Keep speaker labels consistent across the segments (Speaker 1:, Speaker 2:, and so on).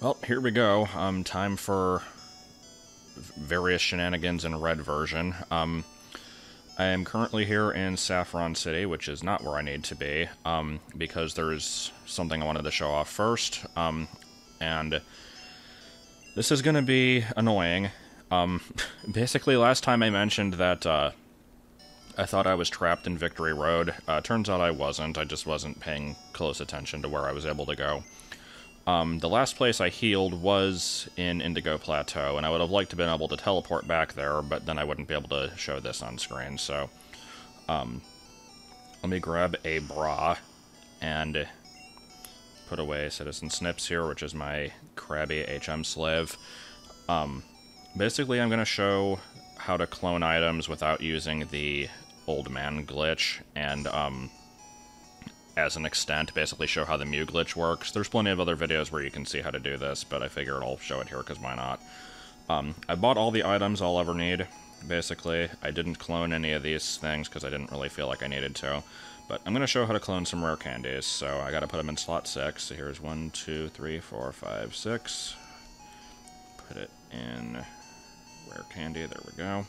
Speaker 1: Well, here we go. Time for various shenanigans in red version. I am currently here in Saffron City, which is not where I need to be, because there's something I wanted to show off first, and this is going to be annoying. Basically, last time I mentioned that I thought I was trapped in Victory Road. Turns out I wasn't. I just wasn't paying close attention to where I was able to go. The last place I healed was in Indigo Plateau, and I would have liked to have been able to teleport back there, but then I wouldn't be able to show this on screen, so let me grab a bra and put away Citizen Snips here, which is my crabby HM slave. Basically, I'm going to show how to clone items without using the old man glitch, and as an extent, basically show how the Mew glitch works. There's plenty of other videos where you can see how to do this, but I figured I'll show it here, because why not? I bought all the items I'll ever need, basically. I didn't clone any of these things, because I didn't really feel like I needed to. But I'm going to show how to clone some rare candies, so I gotta put them in slot 6. So here's 1, 2, 3, 4, 5, 6. Put it in rare candy, there we go.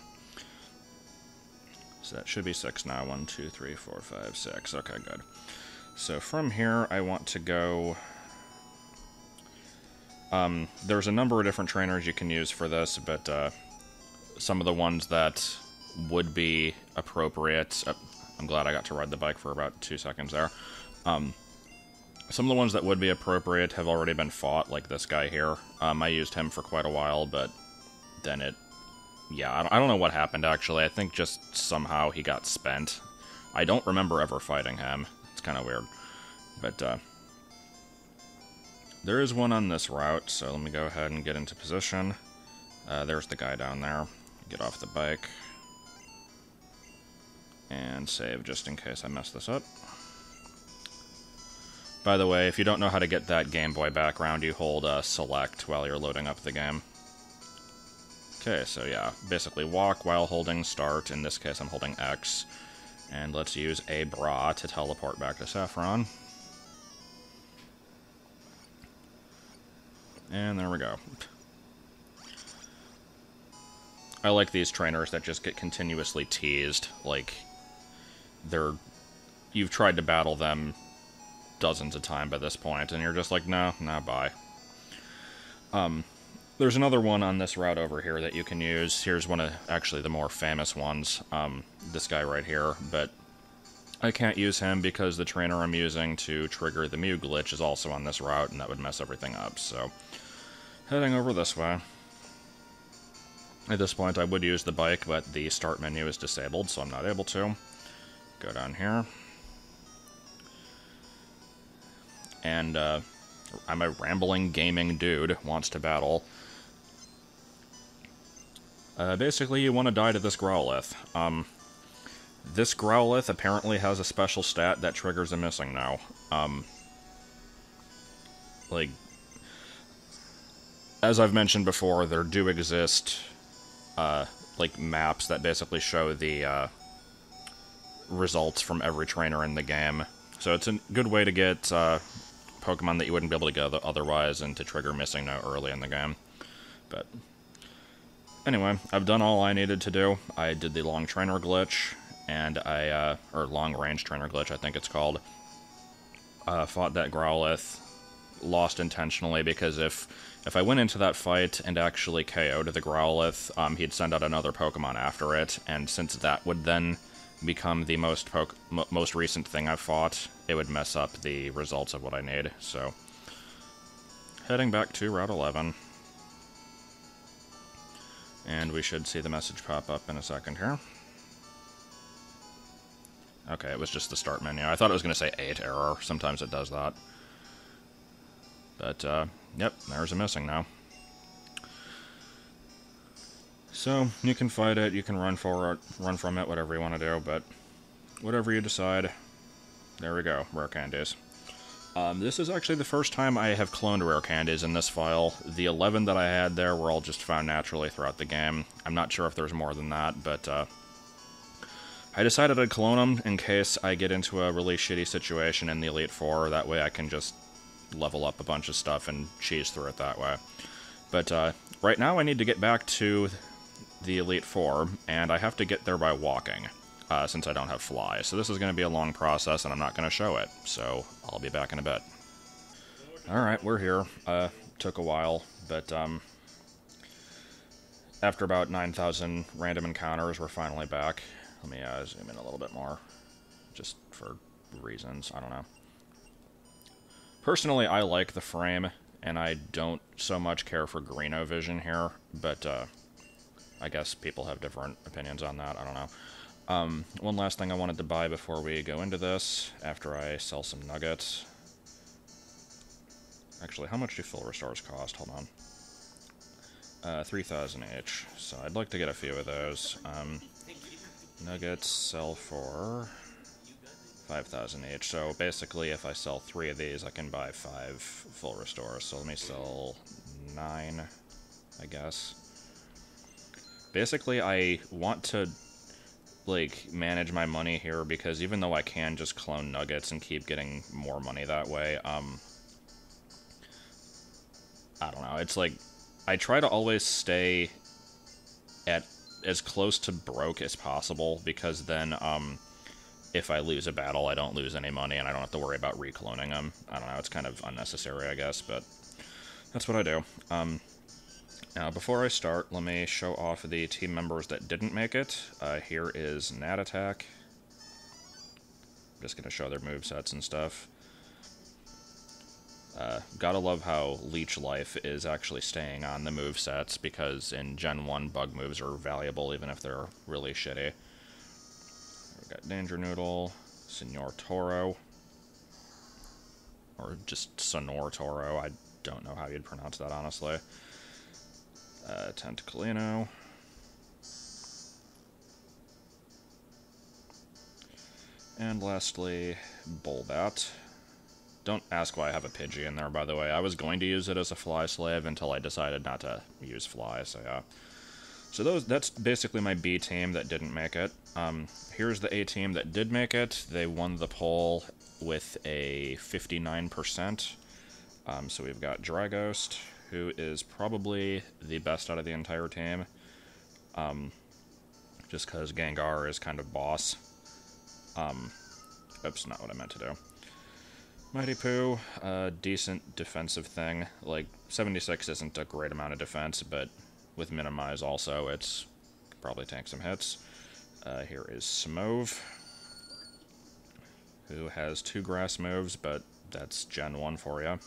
Speaker 1: So that should be 6 now. 1, 2, 3, 4, 5, 6. Okay, good. So from here, I want to go... there's a number of different trainers you can use for this, but some of the ones that would be appropriate... I'm glad I got to ride the bike for about 2 seconds there. Some of the ones that would be appropriate have already been fought, like this guy here. I used him for quite a while, but then it... Yeah, I don't know what happened, actually. I think just somehow he got spent. I don't remember ever fighting him. It's kind of weird. But, there is one on this route, so let me go ahead and get into position. There's the guy down there. Get off the bike. And save, just in case I mess this up. By the way, if you don't know how to get that Game Boy background, you hold select while you're loading up the game. Okay, so yeah, basically walk while holding start. In this case, I'm holding X. And let's use a bra to teleport back to Saffron. And there we go. I like these trainers that just get continuously teased. Like, you've tried to battle them dozens of times by this point, and you're just like, no, bye. There's another one on this route over here that you can use. Here's one of, actually, the more famous ones. This guy right here, but I can't use him because the trainer I'm using to trigger the Mew glitch is also on this route, and that would mess everything up, so... Heading over this way. At this point, I would use the bike, but the start menu is disabled, so I'm not able to. Go down here. And, I'm a rambling gaming dude, wants to battle. Basically, you want to die to this Growlithe. This Growlithe apparently has a special stat that triggers a missing now. Like, as I've mentioned before, there do exist, like, maps that basically show the, results from every trainer in the game. So it's a good way to get, Pokemon that you wouldn't be able to get otherwise, and to trigger missing note early in the game. But, anyway, I've done all I needed to do. I did the long trainer glitch, and or long range trainer glitch, I think it's called. Fought that Growlithe, lost intentionally, because if I went into that fight and actually KO'd the Growlithe, he'd send out another Pokemon after it, and since that would then become the most recent thing I've fought, it would mess up the results of what I need, so... Heading back to Route 11. And we should see the message pop up in a second here. Okay, it was just the start menu. I thought it was going to say 8 error. Sometimes it does that. But, yep, there's a missing now. So, you can fight it, you can run from it, whatever you want to do, but whatever you decide, there we go, rare candies. This is actually the first time I have cloned rare candies in this file. The 11 that I had there were all just found naturally throughout the game. I'm not sure if there's more than that, but I decided I'd clone them in case I get into a really shitty situation in the Elite Four. That way I can just level up a bunch of stuff and cheese through it that way. But right now I need to get back to the Elite Four, and I have to get there by walking, since I don't have Fly. So this is going to be a long process, and I'm not going to show it, so I'll be back in a bit. Alright, we're here. Took a while, but after about 9,000 random encounters, we're finally back. Let me zoom in a little bit more, just for reasons, I don't know. Personally, I like the frame, and I don't so much care for Greeno vision here, but I guess people have different opinions on that, I don't know. One last thing I wanted to buy before we go into this, after I sell some nuggets. Actually, how much do full restores cost? Hold on. 3,000 each, so I'd like to get a few of those. Nuggets sell for 5,000 each, so basically if I sell 3 of these, I can buy 5 full restores, so let me sell 9, I guess. Basically, I want to, like, manage my money here, because even though I can just clone nuggets and keep getting more money that way, I don't know, it's like, I try to always stay at as close to broke as possible, because then, if I lose a battle, I don't lose any money, and I don't have to worry about recloning them. I don't know, it's kind of unnecessary, I guess, but that's what I do. Now, before I start, let me show off the team members that didn't make it. Here is Nat Attack. I'm just going to show their movesets and stuff. Gotta love how Leech Life is actually staying on the movesets, because in Gen 1, bug moves are valuable even if they're really shitty. We've got Danger Noodle, Senor Toro, or just Sonor Toro, I don't know how you'd pronounce that, honestly. Tentaclino. And lastly, Bulbat. Don't ask why I have a Pidgey in there, by the way. I was going to use it as a Fly Slave until I decided not to use Fly, so yeah. So that's basically my B team that didn't make it. Here's the A team that did make it. They won the poll with a 59%. So we've got Draghost, who is probably the best out of the entire team. Just because Gengar is kind of boss. Oops, not what I meant to do. Mighty Poo, decent defensive thing. Like, 76 isn't a great amount of defense, but with Minimize also, it's probably tank some hits. Here is Smove, who has 2 grass moves, but that's Gen 1 for you.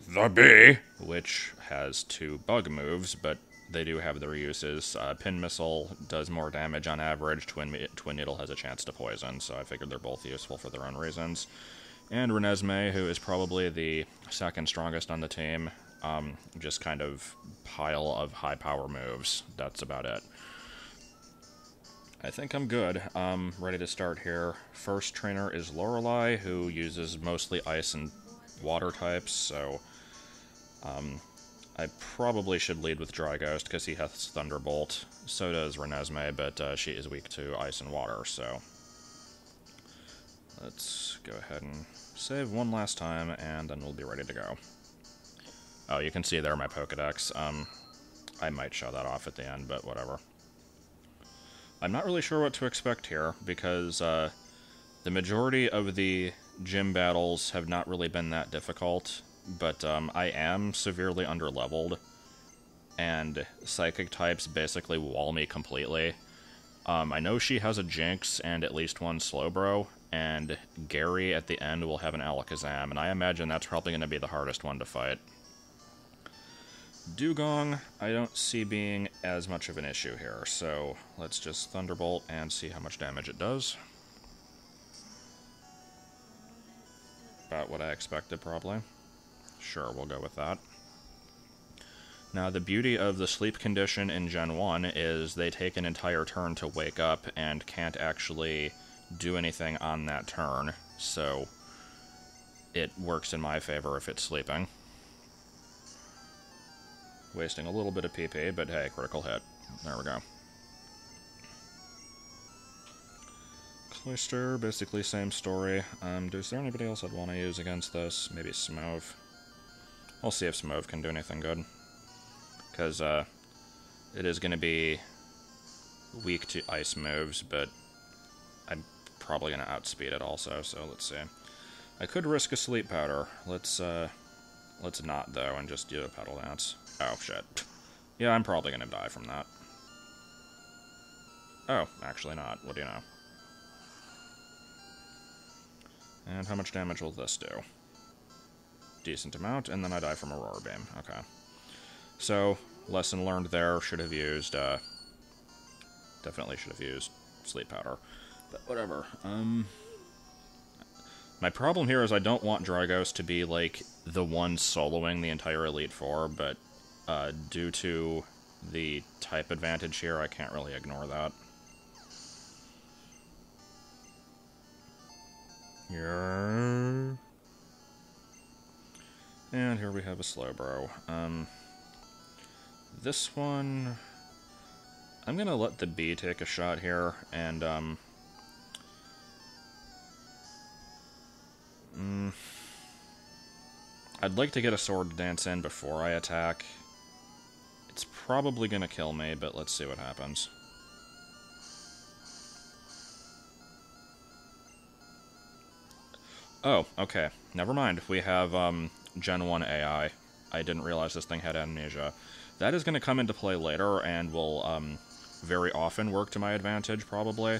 Speaker 1: The Bee, which has 2 bug moves, but they do have their uses. Pin Missile does more damage on average, Twin Needle has a chance to poison, so I figured they're both useful for their own reasons. And Renesmee, who is probably the second strongest on the team, just kind of pile of high power moves. That's about it. I think I'm good. Ready to start here. First trainer is Lorelei, who uses mostly ice and water types, so I probably should lead with Draghost, because he has Thunderbolt. So does Renesmee, but she is weak to ice and water, so let's go ahead and save one last time, and then we'll be ready to go. Oh, you can see there my Pokedex. I might show that off at the end, but whatever. I'm not really sure what to expect here, because the majority of the gym battles have not really been that difficult, but I am severely underleveled, and Psychic types basically wall me completely. I know she has a Jinx and at least one Slowbro, and Gary at the end will have an Alakazam, and I imagine that's probably going to be the hardest one to fight. Dugong, I don't see being as much of an issue here, so let's just Thunderbolt and see how much damage it does. About what I expected, probably. Sure, we'll go with that. Now, the beauty of the sleep condition in Gen 1 is they take an entire turn to wake up and can't actually do anything on that turn, so it works in my favor if it's sleeping. Wasting a little bit of PP, but hey, critical hit. There we go. Cloister, basically same story. Is there anybody else I'd want to use against this? Maybe Smove. I'll see if Smove can do anything good. Because, it is going to be weak to ice moves, but I'm probably going to outspeed it also, so let's see. I could risk a Sleep Powder. Let's not, though, and just do a Petal Dance. Oh, shit. Yeah, I'm probably going to die from that. Oh, actually not. What do you know? And how much damage will this do? Decent amount, and then I die from Aurora Beam. Okay. So, lesson learned there, should have used, definitely should have used Sleep Powder. But whatever. My problem here is I don't want Dragos to be, like, the one soloing the entire Elite Four, but, due to the type advantage here, I can't really ignore that. Yeah. And here we have a Slowbro. This one, I'm gonna let the bee take a shot here, and, I'd like to get a Sword Dance in before I attack. It's probably gonna kill me, but let's see what happens. Oh, okay. Never mind. We have, Gen 1 AI. I didn't realize this thing had amnesia. That is going to come into play later, and will, very often work to my advantage, probably.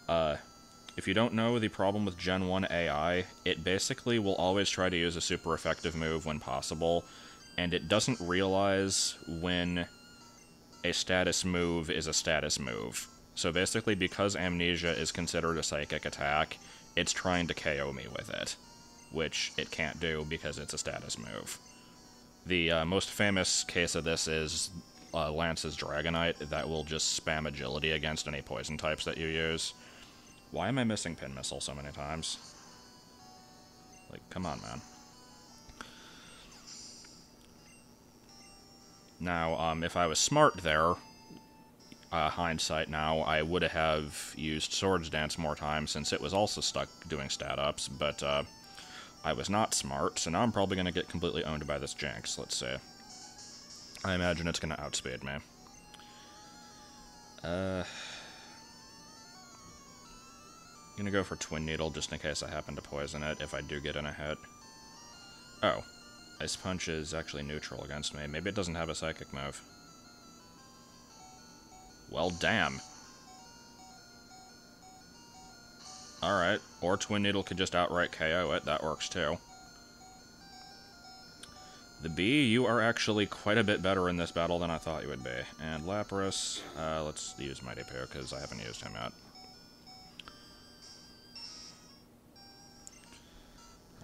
Speaker 1: If you don't know the problem with Gen 1 AI, it basically will always try to use a super effective move when possible, and it doesn't realize when a status move is a status move. So basically, because Amnesia is considered a psychic attack, it's trying to KO me with it, which it can't do because it's a status move. The most famous case of this is Lance's Dragonite, that will just spam agility against any poison types that you use. Why am I missing Pin Missile so many times? Like, come on, man. Now, if I was smart there, hindsight now, I would have used Swords Dance more times, since it was also stuck doing stat ups, but I was not smart, so now I'm probably going to get completely owned by this Jinx. Let's see. I imagine it's going to outspeed me. I'm going to go for Twin Needle, just in case I happen to poison it, if I do get in a hit. Oh. Ice Punch is actually neutral against me. Maybe it doesn't have a psychic move. Well, damn. Alright, or Twin Needle could just outright KO it, that works too. The bee, you are actually quite a bit better in this battle than I thought you would be. And Lapras, let's use Mighty Poo, because I haven't used him yet.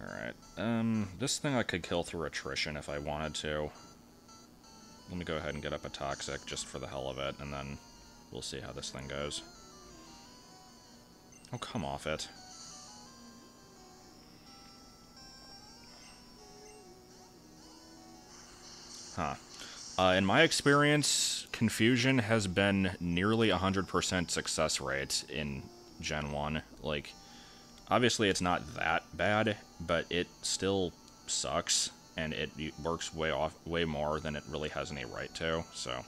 Speaker 1: Alright, this thing I could kill through attrition if I wanted to. Let me go ahead and get up a Toxic, just for the hell of it, and then we'll see how this thing goes. Oh, come off it. Huh. In my experience, Confusion has been nearly 100% success rate in Gen 1. Like, obviously it's not that bad, but it still sucks, and it works way more than it really has any right to, so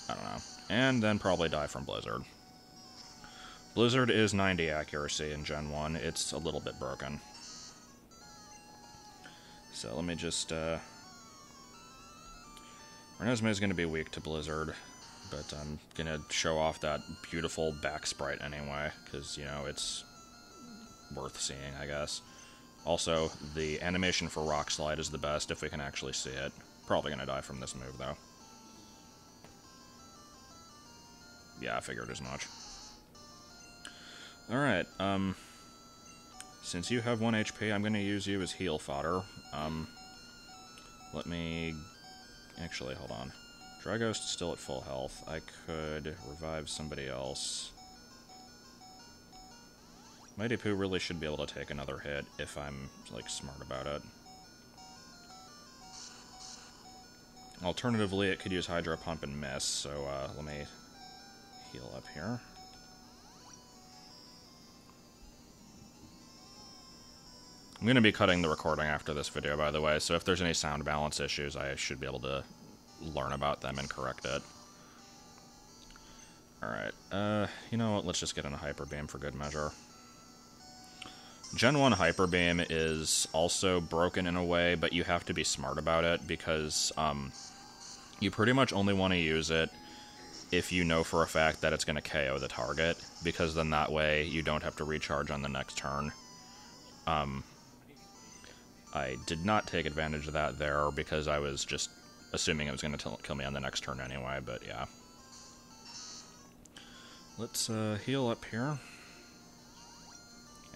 Speaker 1: I don't know. And then probably die from Blizzard. Blizzard is 90 accuracy in Gen 1. It's a little bit broken. So let me just, Renesmee is going to be weak to Blizzard, but I'm going to show off that beautiful back sprite anyway, because, you know, it's worth seeing, I guess. Also, the animation for Rock Slide is the best if we can actually see it. Probably going to die from this move, though. Yeah, I figured as much. Alright, since you have 1 HP, I'm going to use you as heal fodder. Let me... Actually, hold on. Dragost's still at full health. I could revive somebody else. Mighty Poo really should be able to take another hit if I'm, like, smart about it. Alternatively, it could use Hydro Pump and miss, so, let me heal up here. I'm going to be cutting the recording after this video, by the way, so if there's any sound balance issues, I should be able to learn about them and correct it. Alright, you know what, let's just get into Hyper Beam for good measure. Gen 1 Hyper Beam is also broken in a way, but you have to be smart about it, because you pretty much only want to use it if you know for a fact that it's going to KO the target, because then that way you don't have to recharge on the next turn. I did not take advantage of that there, because I was just assuming it was going to kill me on the next turn anyway, but yeah. Let's heal up here,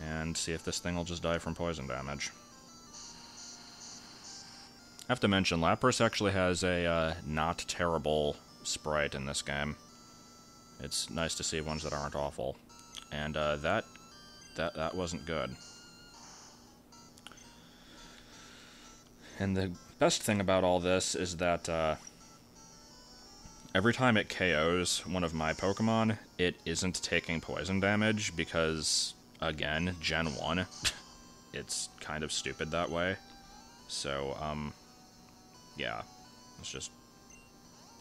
Speaker 1: and see if this thing will just die from poison damage. I have to mention, Lapras actually has a not terrible sprite in this game. It's nice to see ones that aren't awful. And that wasn't good. And the best thing about all this is that every time it KOs one of my Pokemon, it isn't taking poison damage because, again, Gen 1, it's kind of stupid that way. So, yeah, let's just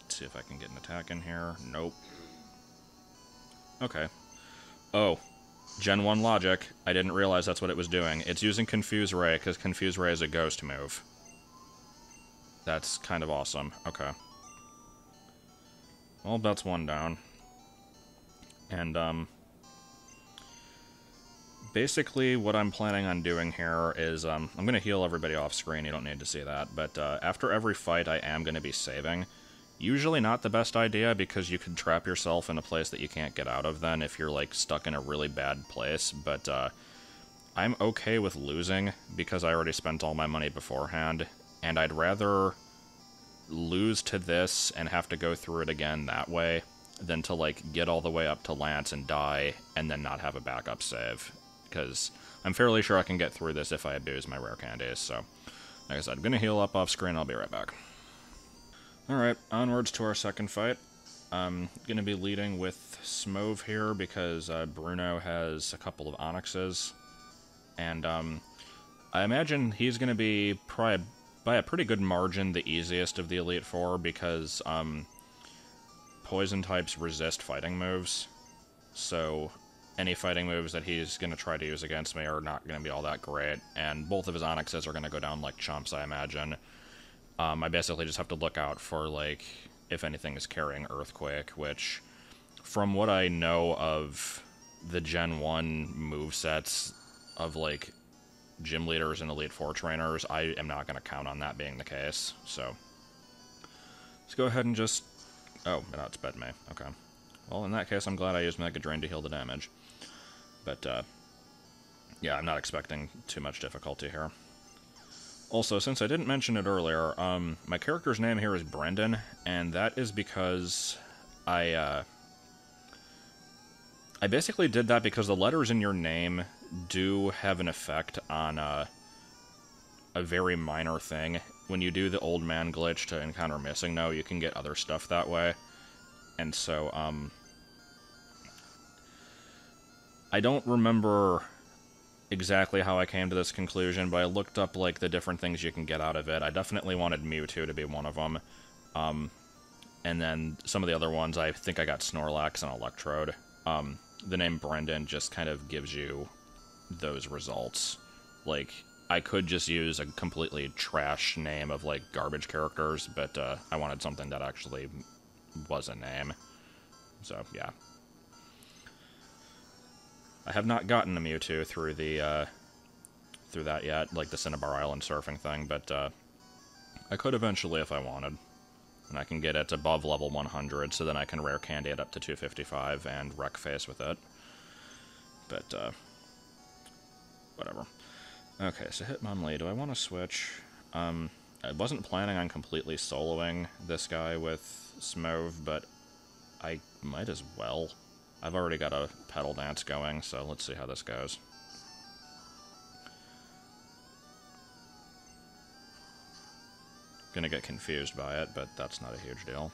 Speaker 1: see if I can get an attack in here. Nope. Okay. Oh, Gen 1 logic. I didn't realize that's what it was doing. It's using Confuse Ray, because Confuse Ray is a ghost move. That's kind of awesome. Okay. Well, that's one down. And, basically what I'm planning on doing here is, I'm going to heal everybody off screen, you don't need to see that, but after every fight I am going to be saving. Usually not the best idea, because you could trap yourself in a place that you can't get out of then if you're, like, stuck in a really bad place, but I'm okay with losing, because I already spent all my money beforehand, and I'd rather lose to this and have to go through it again that way than to, like, get all the way up to Lance and die and then not have a backup save, because I'm fairly sure I can get through this if I abuse my rare candies, so like I said, I'm going to heal up off screen, I'll be right back. Alright, onwards to our second fight. I'm going to be leading with Smove here, because Bruno has a couple of Onyxes, and I imagine he's going to be probably by a pretty good margin the easiest of the Elite Four, because poison types resist fighting moves, so any fighting moves that he's going to try to use against me are not going to be all that great, and both of his Onyxes are going to go down like chumps, I imagine. I basically just have to look out for, like, if anything is carrying Earthquake, which, from what I know of the Gen 1 movesets of, like, gym leaders and Elite Four trainers, I am not going to count on that being the case, so let's go ahead and just... Oh, no, it's bed me. Okay. Well, in that case, I'm glad I used Mega Drain to heal the damage. But, yeah, I'm not expecting too much difficulty here. Also, since I didn't mention it earlier, my character's name here is Brendan, and that is because I basically did that because the letters in your name do have an effect on a very minor thing. When you do the old man glitch to encounter Missing No, you can get other stuff that way. And so, I don't remember exactly how I came to this conclusion, but I looked up, like, the different things you can get out of it. I definitely wanted Mewtwo to be one of them. And then some of the other ones, I think I got Snorlax and Electrode. The name Brendan just kind of gives you those results. Like, I could just use a completely trash name of, like, garbage characters, but I wanted something that actually was a name. So, yeah. I have not gotten a Mewtwo through the, through that yet, like the Cinnabar Island surfing thing, but, I could eventually if I wanted. And I can get it above level 100, so then I can rare candy it up to 255 and wreck face with it. But, whatever. Okay, so Hitmonlee, do I want to switch? I wasn't planning on completely soloing this guy with Smove, but I might as well. I've already got a Petal Dance going, so let's see how this goes. Gonna get confused by it, but that's not a huge deal.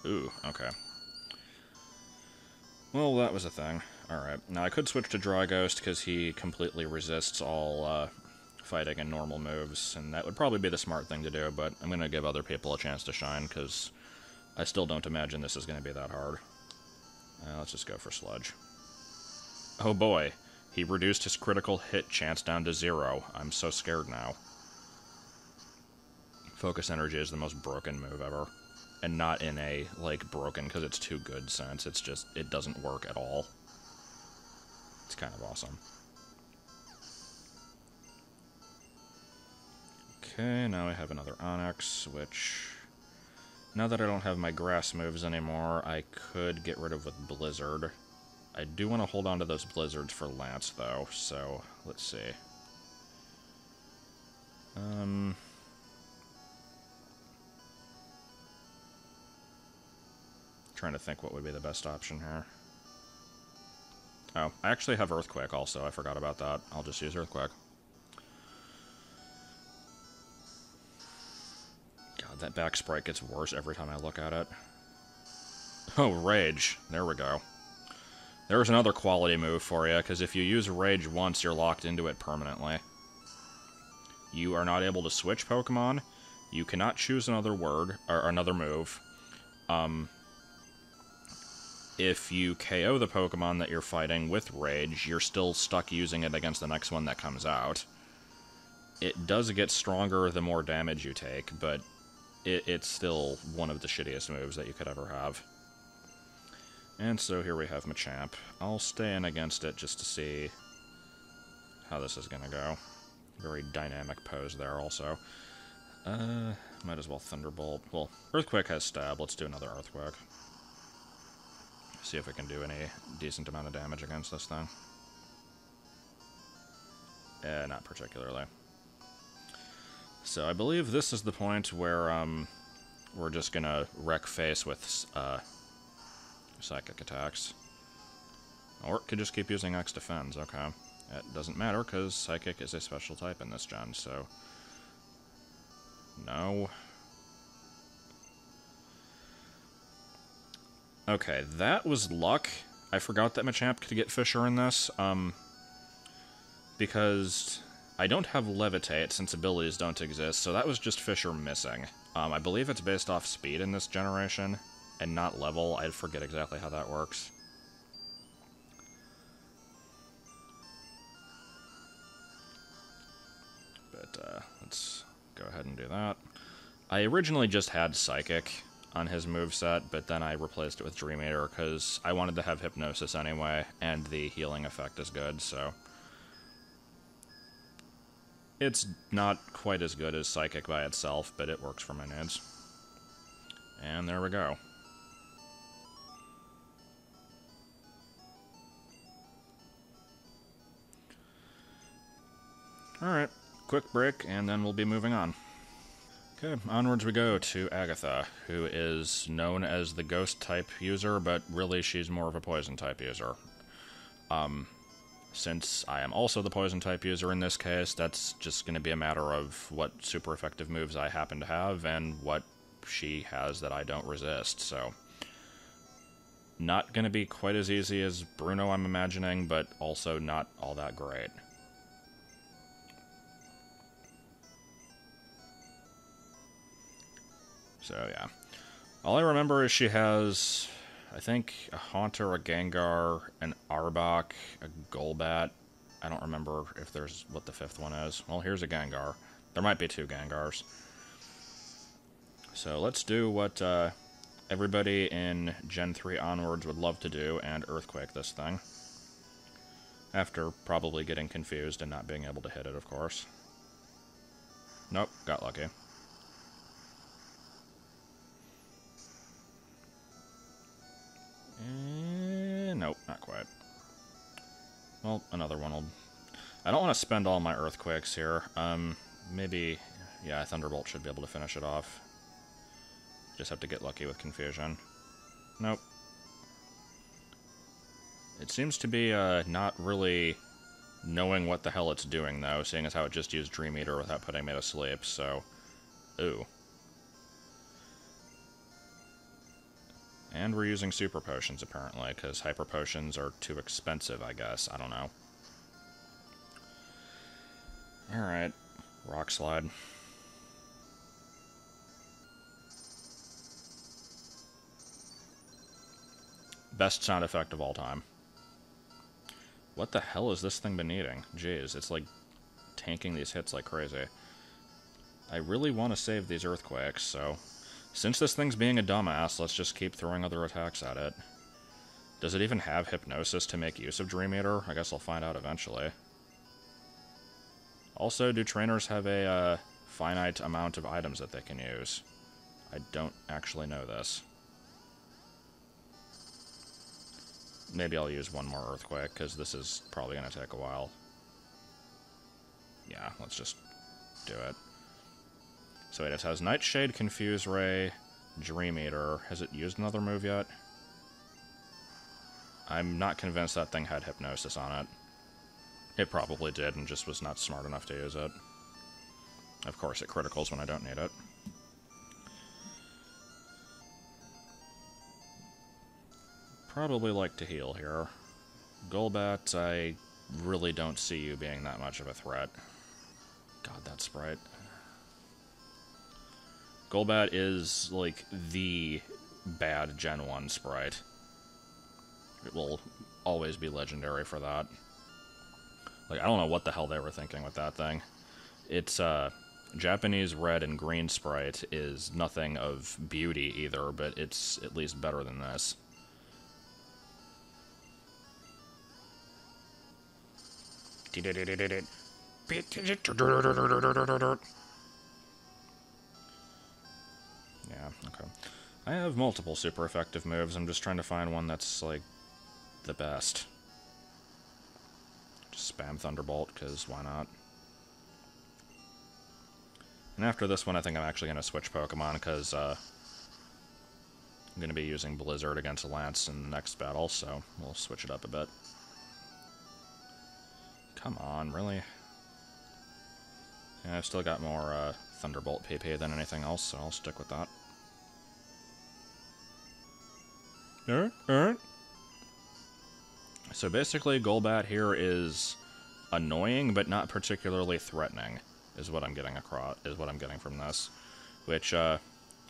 Speaker 1: Ooh, okay. Well, that was a thing. Alright, now I could switch to Dry Ghost because he completely resists all fighting and normal moves, and that would probably be the smart thing to do, but I'm going to give other people a chance to shine because I still don't imagine this is going to be that hard. Let's just go for Sludge. Oh boy, he reduced his critical hit chance down to 0. I'm so scared now. Focus Energy is the most broken move ever. And not in a, like, broken because it's too good sense. It's just, it doesn't work at all. It's kind of awesome. Okay, now I have another Onyx, which... Now that I don't have my grass moves anymore, I could get rid of with Blizzard. I do want to hold on to those Blizzards for Lance, though, so let's see. Trying to think what would be the best option here. Oh, I actually have Earthquake also. I forgot about that. I'll just use Earthquake. God, that back sprite gets worse every time I look at it. Oh, Rage. There we go. There's another quality move for you, because if you use Rage once, you're locked into it permanently. You are not able to switch Pokemon. You cannot choose another word, or another move. If you KO the Pokemon that you're fighting with Rage, you're still stuck using it against the next one that comes out. It does get stronger the more damage you take, but it's still one of the shittiest moves that you could ever have. And so here we have Machamp. I'll stay in against it just to see how this is gonna go. Very dynamic pose there also. Might as well Thunderbolt. Well, Earthquake has stab. Let's do another Earthquake. See if we can do any decent amount of damage against this thing. Not particularly. So I believe this is the point where we're just gonna wreck face with Psychic attacks. Or it could just keep using X Defense, okay. It doesn't matter, because Psychic is a special type in this gen, so... No. Okay, that was luck. I forgot that Machamp could get Fissure in this, because I don't have Levitate, since abilities don't exist, so that was just Fissure missing. I believe it's based off speed in this generation, and not level. I forget exactly how that works. But, let's go ahead and do that. I originally just had Psychic on his moveset, but then I replaced it with Dream Eater, because I wanted to have Hypnosis anyway, and the healing effect is good, so... It's not quite as good as Psychic by itself, but it works for my needs. And there we go. Alright, quick break, and then we'll be moving on. Okay, onwards we go to Agatha, who is known as the Ghost-type user, but really she's more of a Poison-type user. Since I am also the Poison-type user in this case, that's just going to be a matter of what super effective moves I happen to have, and what she has that I don't resist, so... Not going to be quite as easy as Bruno, I'm imagining, but also not all that great. So, yeah. All I remember is she has, I think, a Haunter, a Gengar, an Arbok, a Golbat. I don't remember if there's what the fifth one is. Well, here's a Gengar. There might be 2 Gengars. So let's do what everybody in Gen 3 onwards would love to do, and Earthquake this thing. After probably getting confused and not being able to hit it, of course. Nope, got lucky. Nope, not quite. Well, another one will... I don't want to spend all my Earthquakes here. Maybe... Yeah, Thunderbolt should be able to finish it off. Just have to get lucky with Confusion. Nope. It seems to be not really knowing what the hell it's doing, though, seeing as how it just used Dream Eater without putting me to sleep, so... Ooh. And we're using super potions, apparently, because hyper potions are too expensive, I guess. I don't know. Alright. Rock slide. Best sound effect of all time. What the hell has this thing been eating? Jeez, it's like tanking these hits like crazy. I really want to save these earthquakes, so since this thing's being a dumbass, let's just keep throwing other attacks at it. Does it even have hypnosis to make use of Dream Eater? I guess I'll find out eventually. Also, do trainers have a finite amount of items that they can use? I don't actually know this. Maybe I'll use one more Earthquake, because this is probably going to take a while. Yeah, let's just do it. So wait, it has Nightshade, Confuse Ray, Dream Eater. Has it used another move yet? I'm not convinced that thing had Hypnosis on it. It probably did, and just was not smart enough to use it. Of course, it criticals when I don't need it. Probably like to heal here. Golbat, I really don't see you being that much of a threat. God, that sprite. Golbat is, like, the bad Gen 1 sprite. It will always be legendary for that. Like, I don't know what the hell they were thinking with that thing. It's, Japanese red and green sprite is nothing of beauty either, but it's at least better than this. Yeah, okay. I have multiple super effective moves. I'm just trying to find one that's, like, the best. Just spam Thunderbolt, because why not? And after this one, I think I'm actually going to switch Pokemon, because I'm going to be using Blizzard against Lance in the next battle, so we'll switch it up a bit. Come on, really? Yeah, I've still got more Thunderbolt PP than anything else, so I'll stick with that. Alright. So basically, Golbat here is annoying, but not particularly threatening, is what I'm getting across. Is what I'm getting from this, which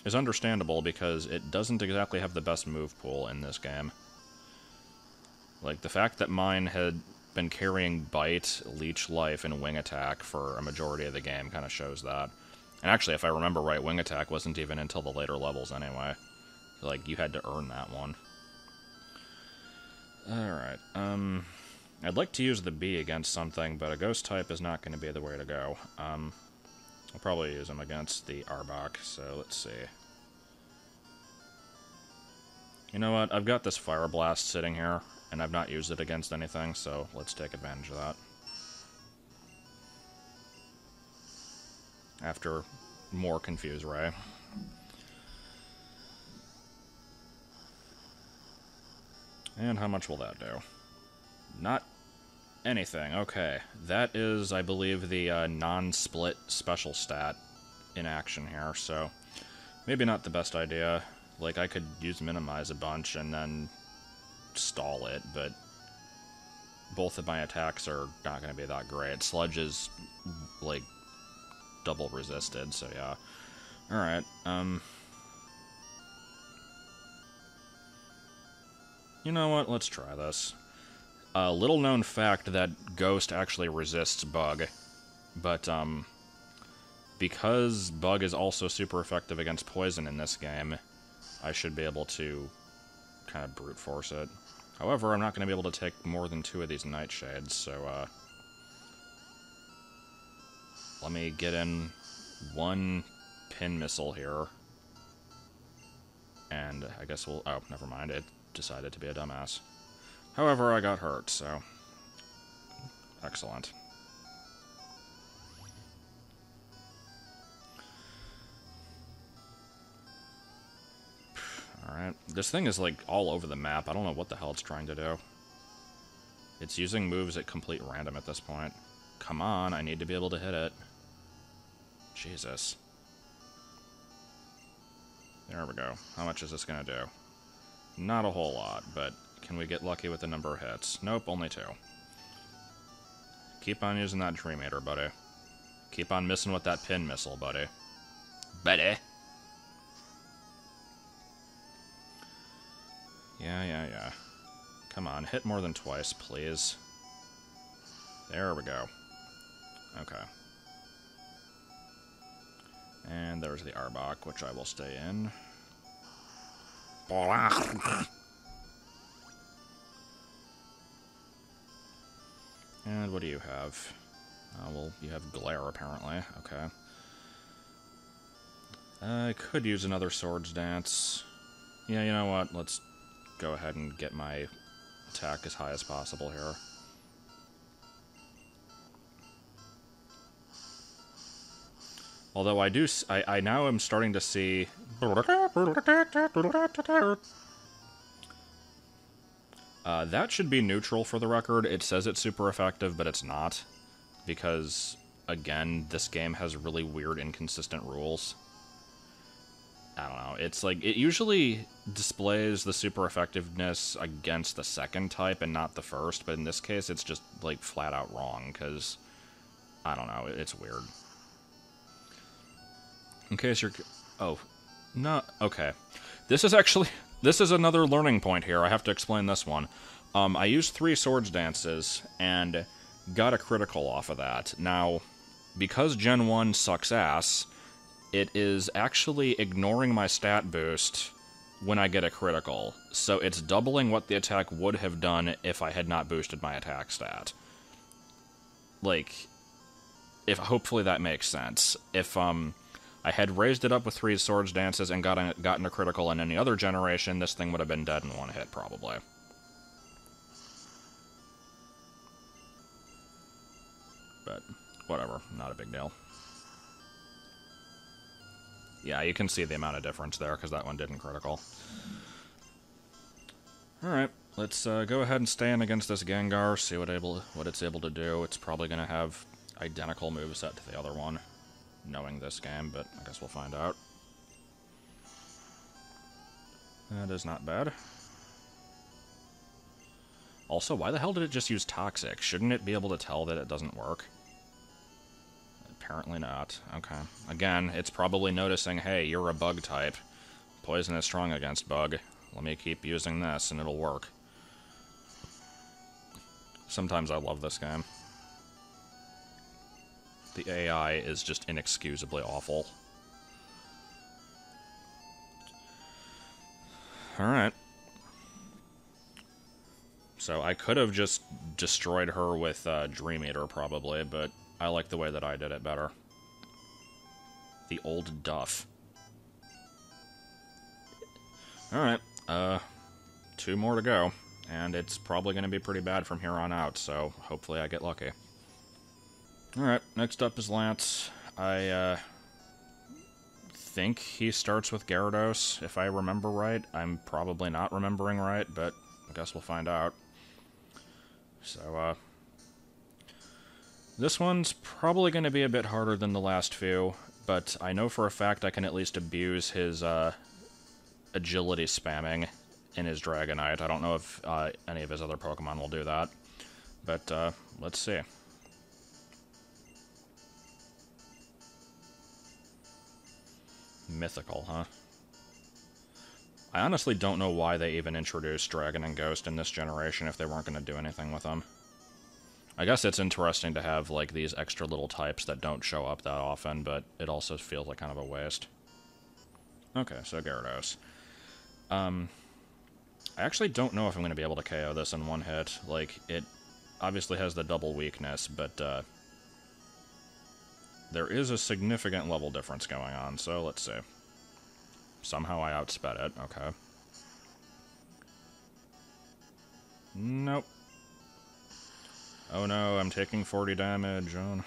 Speaker 1: is understandable because it doesn't exactly have the best move pool in this game. Like the fact that mine had been carrying Bite, Leech Life, and Wing Attack for a majority of the game kind of shows that. And actually, if I remember right, Wing Attack wasn't even until the later levels anyway. Like, you had to earn that one. Alright, I'd like to use the Bee against something, but a Ghost type is not going to be the way to go. I'll probably use him against the Arbok, so let's see. You know what, I've got this Fire Blast sitting here, and I've not used it against anything, so let's take advantage of that. After more Confuse Ray. And how much will that do? Not anything. Okay. That is, I believe, the non-split special stat in action here, so maybe not the best idea. Like, I could use Minimize a bunch and then stall it, but both of my attacks are not going to be that great. Sludge is, like, double resisted, so yeah. Alright, you know what? Let's try this. Little known fact that Ghost actually resists Bug, but, because Bug is also super effective against Poison in this game, I should be able to kind of brute force it. However, I'm not going to be able to take more than 2 of these Nightshades, so, let me get in 1 Pin Missile here. And I guess we'll... oh, never mind, it decided to be a dumbass. However, I got hurt, so... excellent. Alright. This thing is, like, all over the map. I don't know what the hell it's trying to do. It's using moves at complete random at this point. Come on, I need to be able to hit it. Jesus. There we go. How much is this gonna do? Not a whole lot, but can we get lucky with the number of hits? Nope, only 2. Keep on using that Dream Eater, buddy. Keep on missing with that pin missile, buddy. Buddy! Yeah. Come on, hit more than twice, please. There we go. Okay. And there's the Arbok, which I will stay in. And what do you have? Well, you have Glare, apparently. Okay. I could use another Swords Dance. Yeah, you know what? Let's go ahead and get my attack as high as possible here. Although I now am starting to see... that should be neutral for the record. It says it's super effective, but it's not. Because, again, this game has really weird, inconsistent rules. I don't know. It's like, it usually displays the super effectiveness against the second type and not the first, but in this case it's just, like, flat out wrong, because, I don't know, it's weird. In case you're... Oh. No. Okay. This is another learning point here. I have to explain this one. I used 3 Swords Dances, and got a critical off of that. Now, because Gen 1 sucks ass, it is actually ignoring my stat boost when I get a critical. So it's doubling what the attack would have done if I had not boosted my attack stat. Like, hopefully that makes sense. If, I had raised it up with 3 Swords Dances and gotten a critical in any other generation, this thing would have been dead in 1 hit, probably. But, whatever. Not a big deal. Yeah, you can see the amount of difference there, because that one didn't critical. Alright, let's go ahead and stand against this Gengar, see what it's able to do. It's probably going to have identical moveset to the other one, knowing this game, but I guess we'll find out. That is not bad. Also, why the hell did it just use Toxic? Shouldn't it be able to tell that it doesn't work? Apparently not. Okay. Again, it's probably noticing, hey, you're a bug type. Poison is strong against bug. Let me keep using this, and it'll work. Sometimes I love this game. The AI is just inexcusably awful. Alright. So I could have just destroyed her with Dream Eater, probably, but I like the way that I did it better. The old duff. Alright, 2 more to go, and it's probably going to be pretty bad from here on out, so hopefully I get lucky. Alright, next up is Lance. I think he starts with Gyarados, if I remember right. I'm probably not remembering right, but I guess we'll find out. So, this one's probably going to be a bit harder than the last few, but I know for a fact I can at least abuse his agility spamming in his Dragonite. I don't know if any of his other Pokemon will do that, but let's see. Mythical, huh? I honestly don't know why they even introduced Dragon and Ghost in this generation if they weren't going to do anything with them. I guess it's interesting to have, like, these extra little types that don't show up that often, but it also feels like kind of a waste. Okay, so Gyarados. I actually don't know if I'm going to be able to KO this in 1 hit. Like, it obviously has the double weakness, but there is a significant level difference going on, so let's see. Somehow I outsped it, okay. Nope. Oh no, I'm taking 40 damage. Oh no.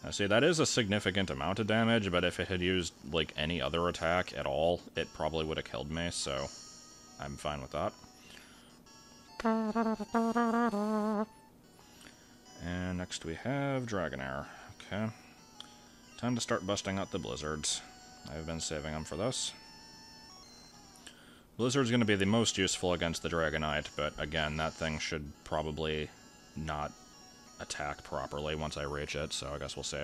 Speaker 1: Now see, that is a significant amount of damage, but if it had used, like, any other attack at all, it probably would have killed me, so I'm fine with that. And next we have Dragonair. Okay. Time to start busting out the blizzards. I've been saving them for this. Blizzard's going to be the most useful against the Dragonite, but again, that thing should probably not attack properly once I reach it, so I guess we'll see.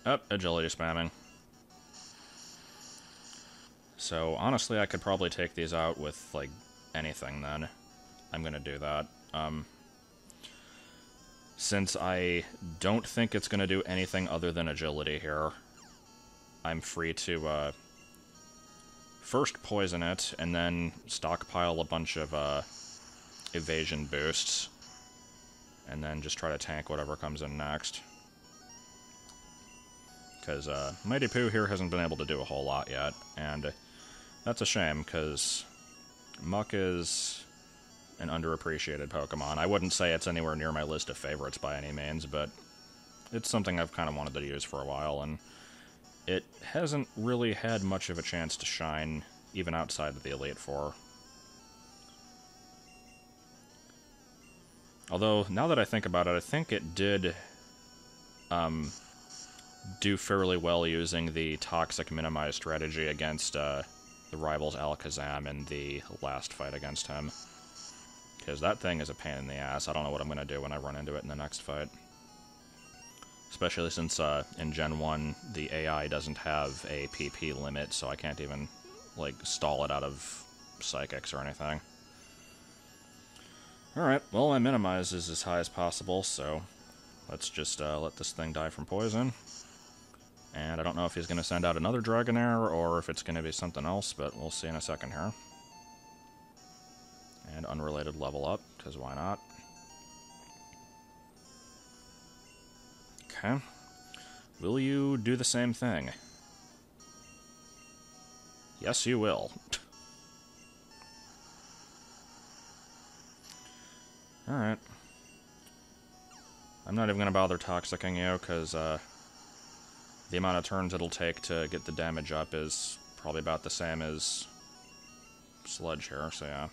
Speaker 1: Oh, agility spamming. So, honestly, I could probably take these out with, like, anything then. I'm gonna do that. Since I don't think it's gonna do anything other than agility here, I'm free to, first poison it, and then stockpile a bunch of, evasion boosts, and then just try to tank whatever comes in next. Because, Mighty Poo here hasn't been able to do a whole lot yet, and that's a shame, because Muck is an underappreciated Pokemon. I wouldn't say it's anywhere near my list of favorites by any means, but it's something I've kind of wanted to use for a while, and it hasn't really had much of a chance to shine, even outside of the Elite Four. Although, now that I think about it, I think it did do fairly well using the Toxic Minimize strategy against the rival's Alakazam in the last fight against him. Because that thing is a pain in the ass. I don't know what I'm going to do when I run into it in the next fight. Especially since in Gen 1, the AI doesn't have a PP limit, so I can't even, like, stall it out of Psychics or anything. Alright, well, my minimize is as high as possible, so let's just let this thing die from poison. And I don't know if he's going to send out another Dragonair, or if it's going to be something else, but we'll see in a second here. And unrelated level up, because why not? Okay. Will you do the same thing? Yes, you will. Alright. I'm not even going to bother Toxicking you, because the amount of turns it'll take to get the damage up is probably about the same as Sludge here, so yeah.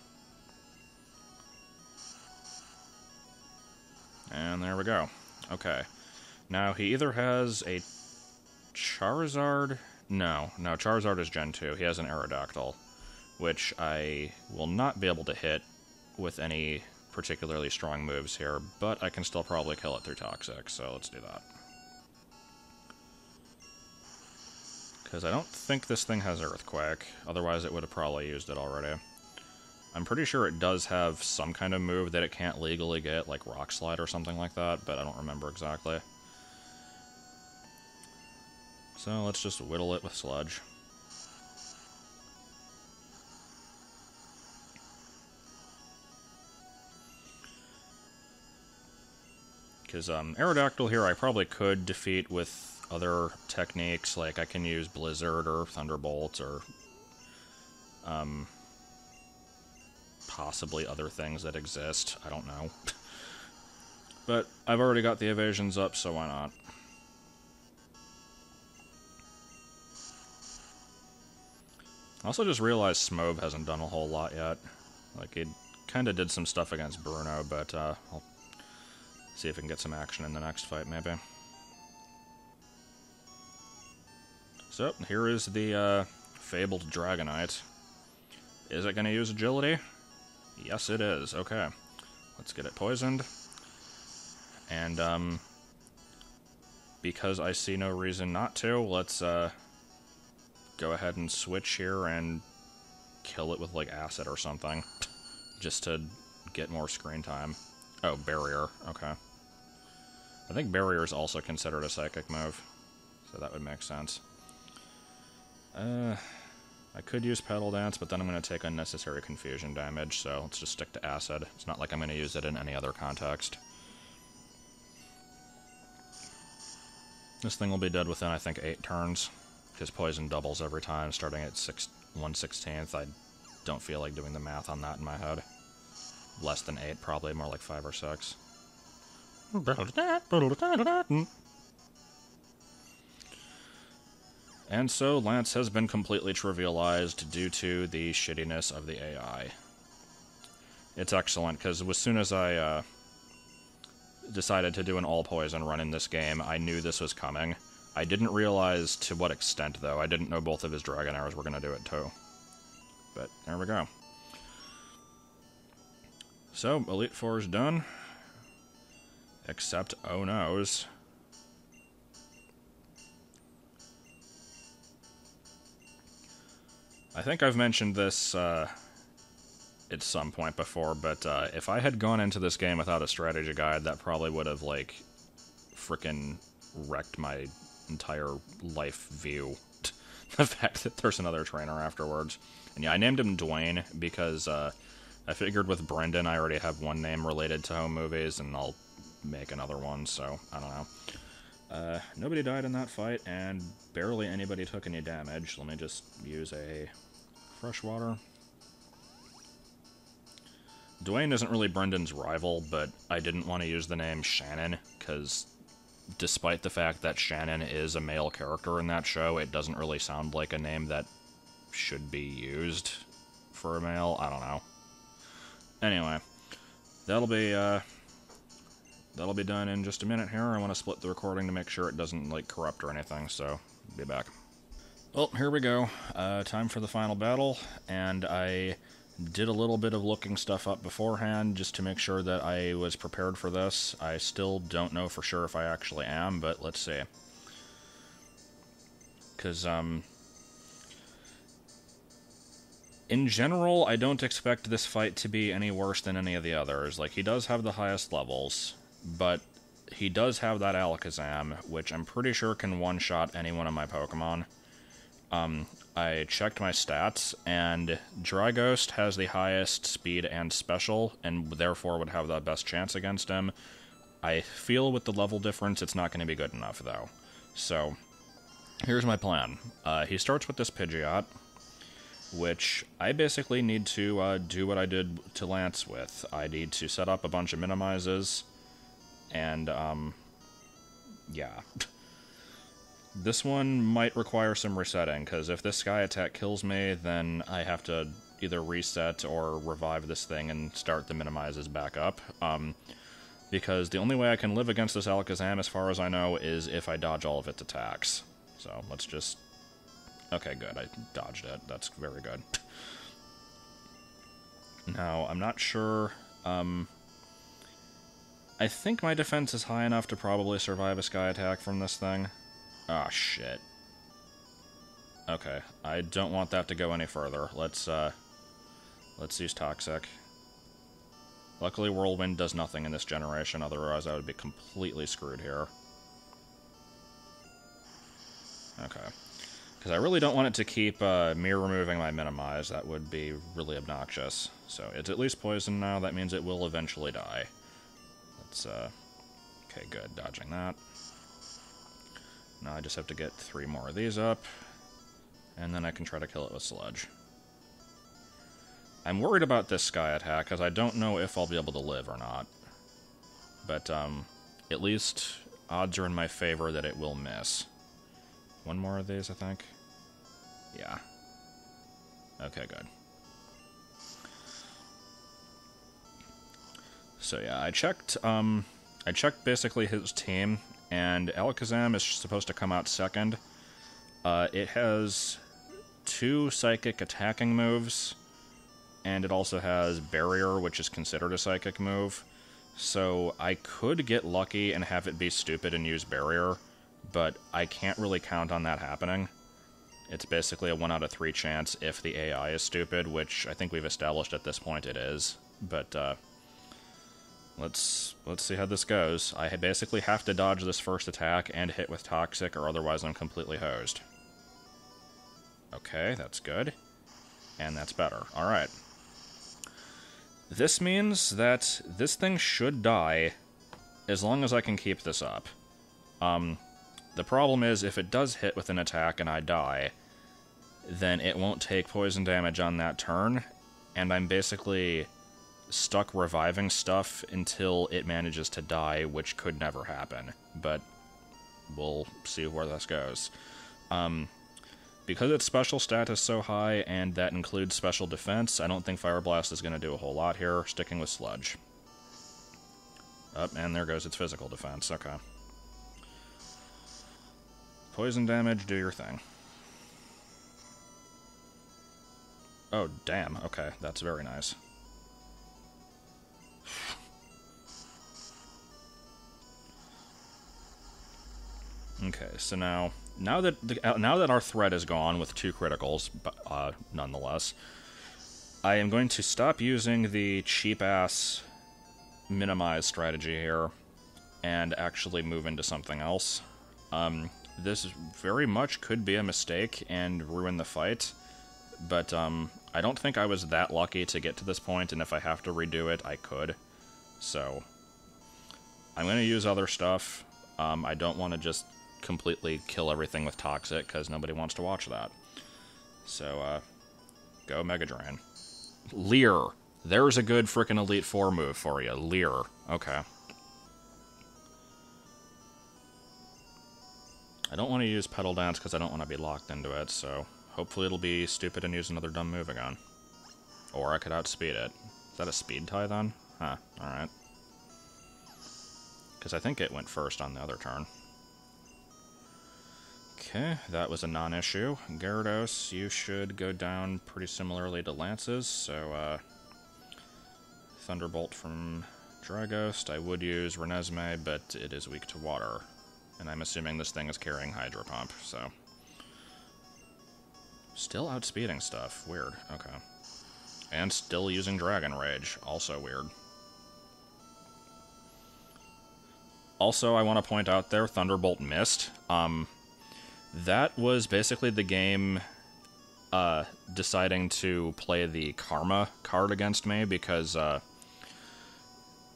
Speaker 1: And there we go. Okay. Now, he either has a Charizard... No, Charizard is Gen 2. He has an Aerodactyl, which I will not be able to hit with any particularly strong moves here, but I can still probably kill it through Toxic, so let's do that. Because I don't think this thing has Earthquake, otherwise it would have probably used it already. I'm pretty sure it does have some kind of move that it can't legally get, like Rock Slide or something like that, but I don't remember exactly. So let's just whittle it with Sludge. Because Aerodactyl here I probably could defeat with other techniques, like I can use Blizzard or Thunderbolt or possibly other things that exist. I don't know. But I've already got the evasions up, so why not? I also just realized Smove hasn't done a whole lot yet. Like, it kind of did some stuff against Bruno, but I'll see if I can get some action in the next fight, maybe. So, here is the fabled Dragonite. Is it going to use Agility? Yes, it is. Okay. Let's get it poisoned. And, because I see no reason not to, let's, go ahead and switch here and kill it with, like, acid or something. Just to get more screen time. Oh, Barrier. Okay. I think Barrier is also considered a psychic move, so that would make sense. I could use Petal Dance, but then I'm going to take unnecessary confusion damage, so let's just stick to acid. It's not like I'm going to use it in any other context. This thing will be dead within, I think, 8 turns. Because poison doubles every time, starting at 1/16. I don't feel like doing the math on that in my head. Less than 8, probably more like 5 or 6. And so, Lance has been completely trivialized due to the shittiness of the AI. It's excellent, because as soon as I decided to do an all-poison run in this game, I knew this was coming. I didn't realize to what extent, though. I didn't know both of his Dragonairs were going to do it, too. but there we go. So, Elite Four is done. Except, oh noes. I think I've mentioned this at some point before, but if I had gone into this game without a strategy guide, that probably would have, like, frickin' wrecked my entire life view. The fact that there's another trainer afterwards. And yeah, I named him Dwayne because I figured with Brendan I already have one name related to home movies, and I'll make another one, so I don't know. Nobody died in that fight, and barely anybody took any damage. Let me just use a freshwater. Dwayne isn't really Brendan's rival, but I didn't want to use the name Shannon, because despite the fact that Shannon is a male character in that show, it doesn't really sound like a name that should be used for a male. I don't know. Anyway, that'll be done in just a minute here. I want to split the recording to make sure it doesn't, like, corrupt or anything, so be back. Well, here we go. Time for the final battle, and I did a little bit of looking stuff up beforehand just to make sure that I was prepared for this. I still don't know for sure if I actually am, but let's see. Because, in general, I don't expect this fight to be any worse than any of the others. Like, he does have the highest levels, but he does have that Alakazam, which I'm pretty sure can one-shot any one of my Pokemon. I checked my stats, and Dryghost has the highest speed and special, and therefore would have the best chance against him. I feel with the level difference, it's not going to be good enough, though. So, here's my plan. He starts with this Pidgeot, which I basically need to do what I did to Lance with. I need to set up a bunch of minimizes, and, yeah. This one might require some resetting, because if this Sky Attack kills me, then I have to either reset or revive this thing and start the minimizes back up. Because the only way I can live against this Alakazam, as far as I know, is if I dodge all of its attacks. So, let's just... Okay, good, I dodged it. That's very good. Now, I'm not sure... I think my defense is high enough to probably survive a Sky Attack from this thing. Ah, shit. Okay, I don't want that to go any further. Let's use Toxic. Luckily, Whirlwind does nothing in this generation, otherwise I would be completely screwed here. Okay. Because I really don't want it to keep me removing my Minimize. That would be really obnoxious. So, it's at least poisoned now. That means it will eventually die. Let's, okay, good. Dodging that. Now I just have to get 3 more of these up, and then I can try to kill it with Sludge. I'm worried about this Sky Attack, because I don't know if I'll be able to live or not. But, at least odds are in my favor that it will miss. 1 more of these, I think? Yeah. Okay, good. So yeah, I checked basically his team, and Alakazam is supposed to come out second. It has 2 psychic attacking moves, and it also has Barrier, which is considered a psychic move. So I could get lucky and have it be stupid and use Barrier, but I can't really count on that happening. It's basically a 1 out of 3 chance if the AI is stupid, which I think we've established at this point it is. But, Let's see how this goes. I basically have to dodge this first attack and hit with Toxic, or otherwise I'm completely hosed. Okay, that's good. And that's better. Alright. This means that this thing should die as long as I can keep this up. The problem is, if it does hit with an attack and I die, then it won't take poison damage on that turn, and I'm basically stuck reviving stuff until it manages to die, which could never happen, but we'll see where this goes. Because its special stat is so high, and that includes special defense, I don't think Fire Blast is going to do a whole lot here, sticking with Sludge. Oh, and there goes its physical defense, okay. Poison damage, do your thing. Oh, damn. Okay, that's very nice. Okay, so now that our threat is gone with 2 criticals, but nonetheless, I am going to stop using the cheap-ass minimize strategy here and actually move into something else. This very much could be a mistake and ruin the fight, but I don't think I was that lucky to get to this point, and if I have to redo it, I could. So I'm going to use other stuff. I don't want to just completely kill everything with Toxic, because nobody wants to watch that. So, go Mega Drain. Leer. There's a good frickin' Elite Four move for you. Leer. Okay. I don't want to use Petal Dance because I don't want to be locked into it, so hopefully it'll be stupid and use another dumb move again. Or I could outspeed it. Is that a speed tie then? Huh, alright. Because I think it went first on the other turn. Okay, that was a non-issue. Gyarados, you should go down pretty similarly to Lance's, so Thunderbolt from Draghost. I would use Renesmee, but it is weak to water. And I'm assuming this thing is carrying Hydro Pump, so... Still outspeeding stuff. Weird. Okay. And still using Dragon Rage. Also weird. Also, I want to point out there, Thunderbolt missed. That was basically the game deciding to play the Karma card against me, because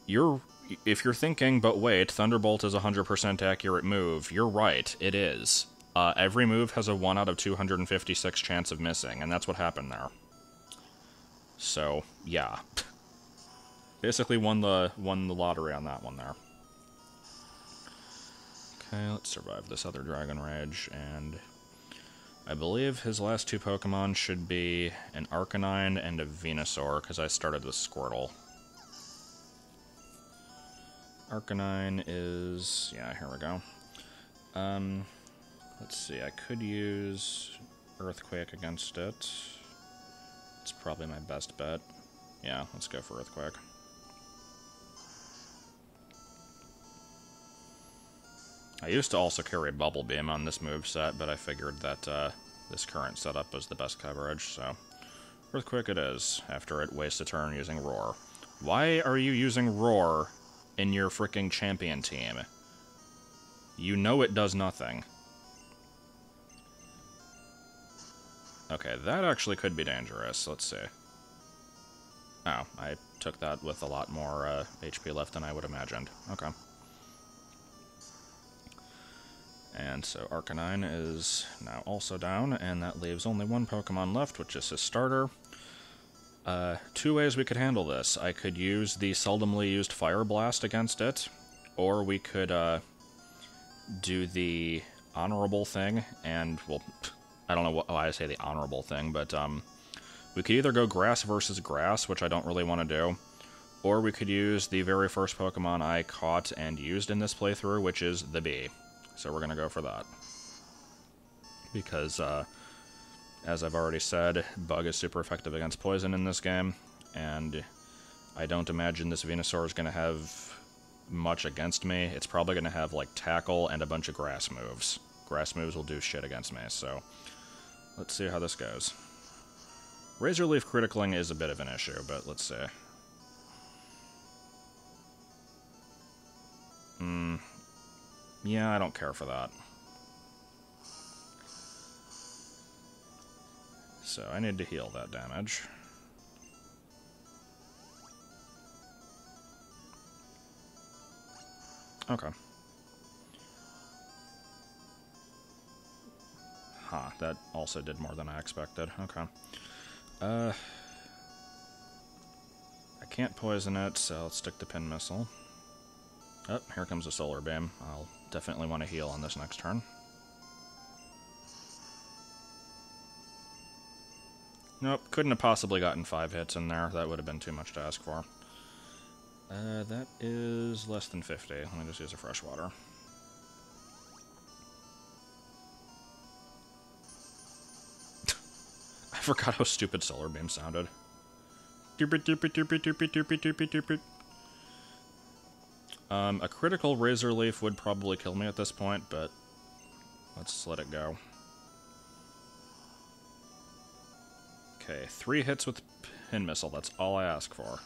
Speaker 1: if you're thinking, but wait, Thunderbolt is a 100% accurate move, you're right, it is. Every move has a 1 out of 256 chance of missing, and that's what happened there. So, yeah. Basically won the lottery on that one there. Okay, let's survive this other Dragon Rage, and I believe his last 2 Pokemon should be an Arcanine and a Venusaur, because I started with Squirtle. Arcanine is... yeah, here we go. Let's see, I could use Earthquake against it. It's probably my best bet. Yeah, let's go for Earthquake. I used to also carry Bubble Beam on this moveset, but I figured that this current setup was the best coverage, so... Earthquake it is, after it wastes a turn using Roar. Why are you using Roar in your fricking champion team? You know it does nothing. Okay, that actually could be dangerous. Let's see. Oh, I took that with a lot more HP left than I would have imagined. Okay. And so Arcanine is now also down, and that leaves only 1 Pokemon left, which is his starter. 2 ways we could handle this. I could use the seldomly used Fire Blast against it, or we could do the honorable thing, and, well, I don't know why I say the honorable thing, but we could either go Grass versus Grass, which I don't really want to do, or we could use the very first Pokemon I caught and used in this playthrough, which is the Bee. So we're going to go for that. Because, as I've already said, Bug is super effective against Poison in this game, and I don't imagine this Venusaur is going to have much against me. It's probably going to have, like, Tackle and a bunch of Grass moves. Grass moves will do shit against me, so let's see how this goes. Razor Leaf criticaling is a bit of an issue, but let's see. Yeah, I don't care for that. So I need to heal that damage. Okay. Huh, that also did more than I expected. Okay. I can't poison it, so let's stick to Pin Missile. Oh, here comes a Solar Beam. I'll definitely want to heal on this next turn. Nope, couldn't have possibly gotten 5 hits in there. That would have been too much to ask for. That is less than 50. Let me just use a Freshwater. forgot how stupid Solar Beam sounded. A critical Razor Leaf would probably kill me at this point, but let's let it go. Okay, 3 hits with Pin Missile, that's all I ask for.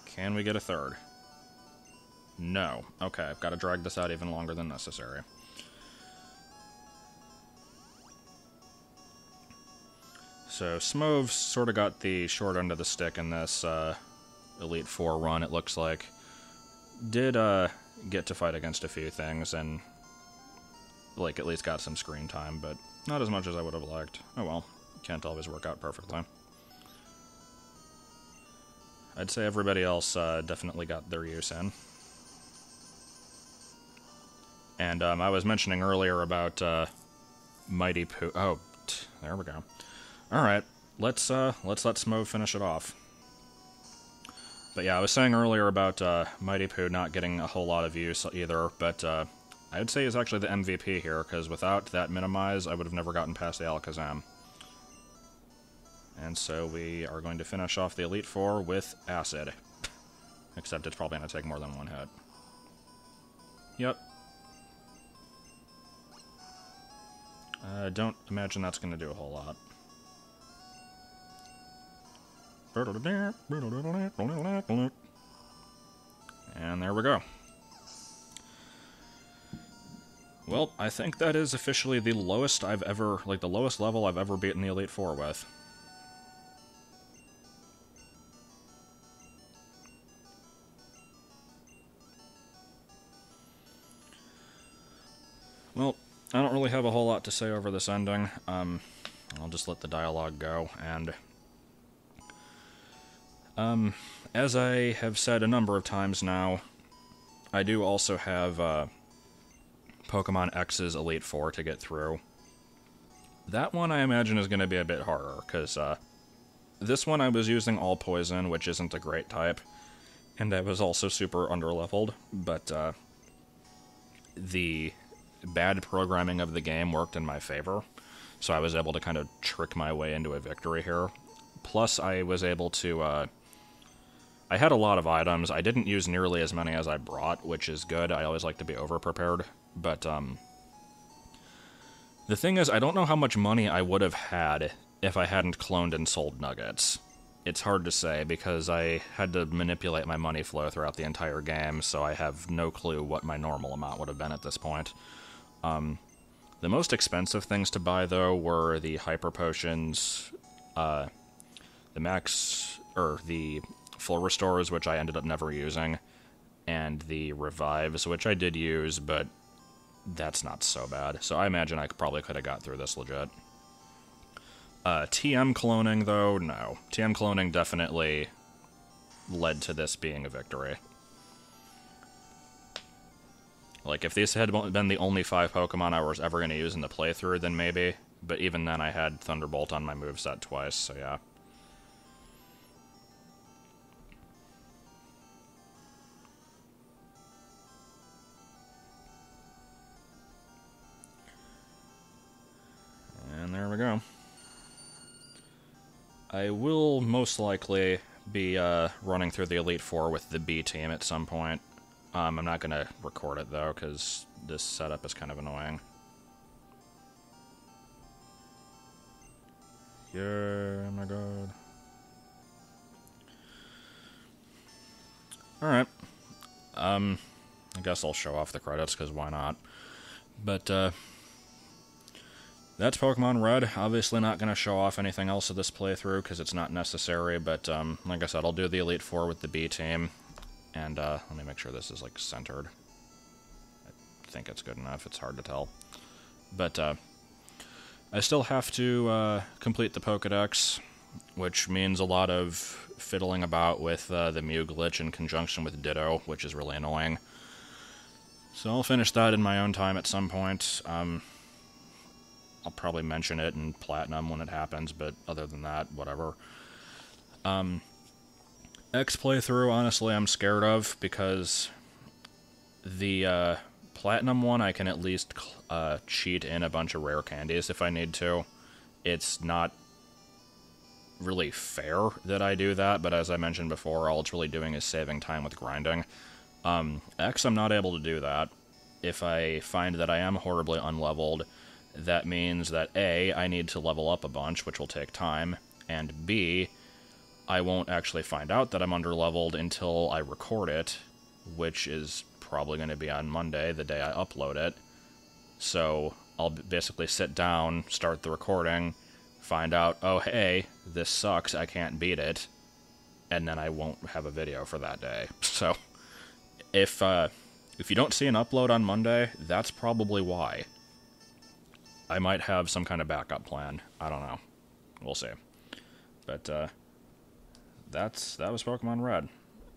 Speaker 1: Can we get a third? No. Okay, I've got to drag this out even longer than necessary. So, Smove sort of got the short end of the stick in this Elite Four run, it looks like. Did get to fight against a few things, and like at least got some screen time, but not as much as I would have liked. Oh well, can't always work out perfectly. I'd say everybody else definitely got their use in. And I was mentioning earlier about Mighty Poo. Oh, there we go. All right, let's let Smove finish it off. But yeah, I was saying earlier about Mighty Poo not getting a whole lot of use either, but I would say he's actually the MVP here, because without that minimize, I would have never gotten past the Alakazam. And so we are going to finish off the Elite Four with Acid. Except it's probably going to take more than one hit. Yep. Don't imagine that's going to do a whole lot. And there we go. Well, I think that is officially the lowest I've ever, like the lowest level I've ever beaten the Elite Four with. Well, I don't really have a whole lot to say over this ending. I'll just let the dialogue go, and as I have said a number of times now, I do also have Pokemon X's Elite Four to get through. That one I imagine is going to be a bit harder, because this one I was using All Poison, which isn't a great type, and I was also super underleveled, but the bad programming of the game worked in my favor, so I was able to kind of trick my way into a victory here. Plus, I was able to, I had a lot of items. I didn't use nearly as many as I brought, which is good. I always like to be over-prepared, but, the thing is, I don't know how much money I would have had if I hadn't cloned and sold nuggets. It's hard to say, because I had to manipulate my money flow throughout the entire game, so I have no clue what my normal amount would have been at this point. The most expensive things to buy, though, were the Hyper Potions, the Full Restores, which I ended up never using, and the Revives, which I did use, but that's not so bad. So I imagine I probably could have got through this legit. TM cloning, though, no. TM cloning definitely led to this being a victory. Like, if these had been the only 5 Pokemon I was ever going to use in the playthrough, then maybe. But even then, I had Thunderbolt on my moveset twice, so yeah. And there we go. I will most likely be running through the Elite Four with the B team at some point. I'm not going to record it, though, because this setup is kind of annoying. Yeah, oh my god. Alright. I guess I'll show off the credits, because why not? But, that's Pokemon Red. Obviously not going to show off anything else of this playthrough, because it's not necessary, but, like I said, I'll do the Elite Four with the B team. And, let me make sure this is, like, centered. I think it's good enough. It's hard to tell. But, I still have to, complete the Pokedex, which means a lot of fiddling about with, the Mew glitch in conjunction with Ditto, which is really annoying. So I'll finish that in my own time at some point. I'll probably mention it in Platinum when it happens, but other than that, whatever. X playthrough, honestly, I'm scared of, because the Platinum one, I can at least cheat in a bunch of rare candies if I need to. It's not really fair that I do that, but as I mentioned before, all it's really doing is saving time with grinding. X, I'm not able to do that. If I find that I am horribly unleveled, that means that A, I need to level up a bunch, which will take time, and B, I won't actually find out that I'm underleveled until I record it, which is probably going to be on Monday, the day I upload it. So I'll basically sit down, start the recording, find out, oh hey, this sucks, I can't beat it, and then I won't have a video for that day. So if you don't see an upload on Monday, that's probably why. I might have some kind of backup plan. I don't know. We'll see. But that was Pokemon Red.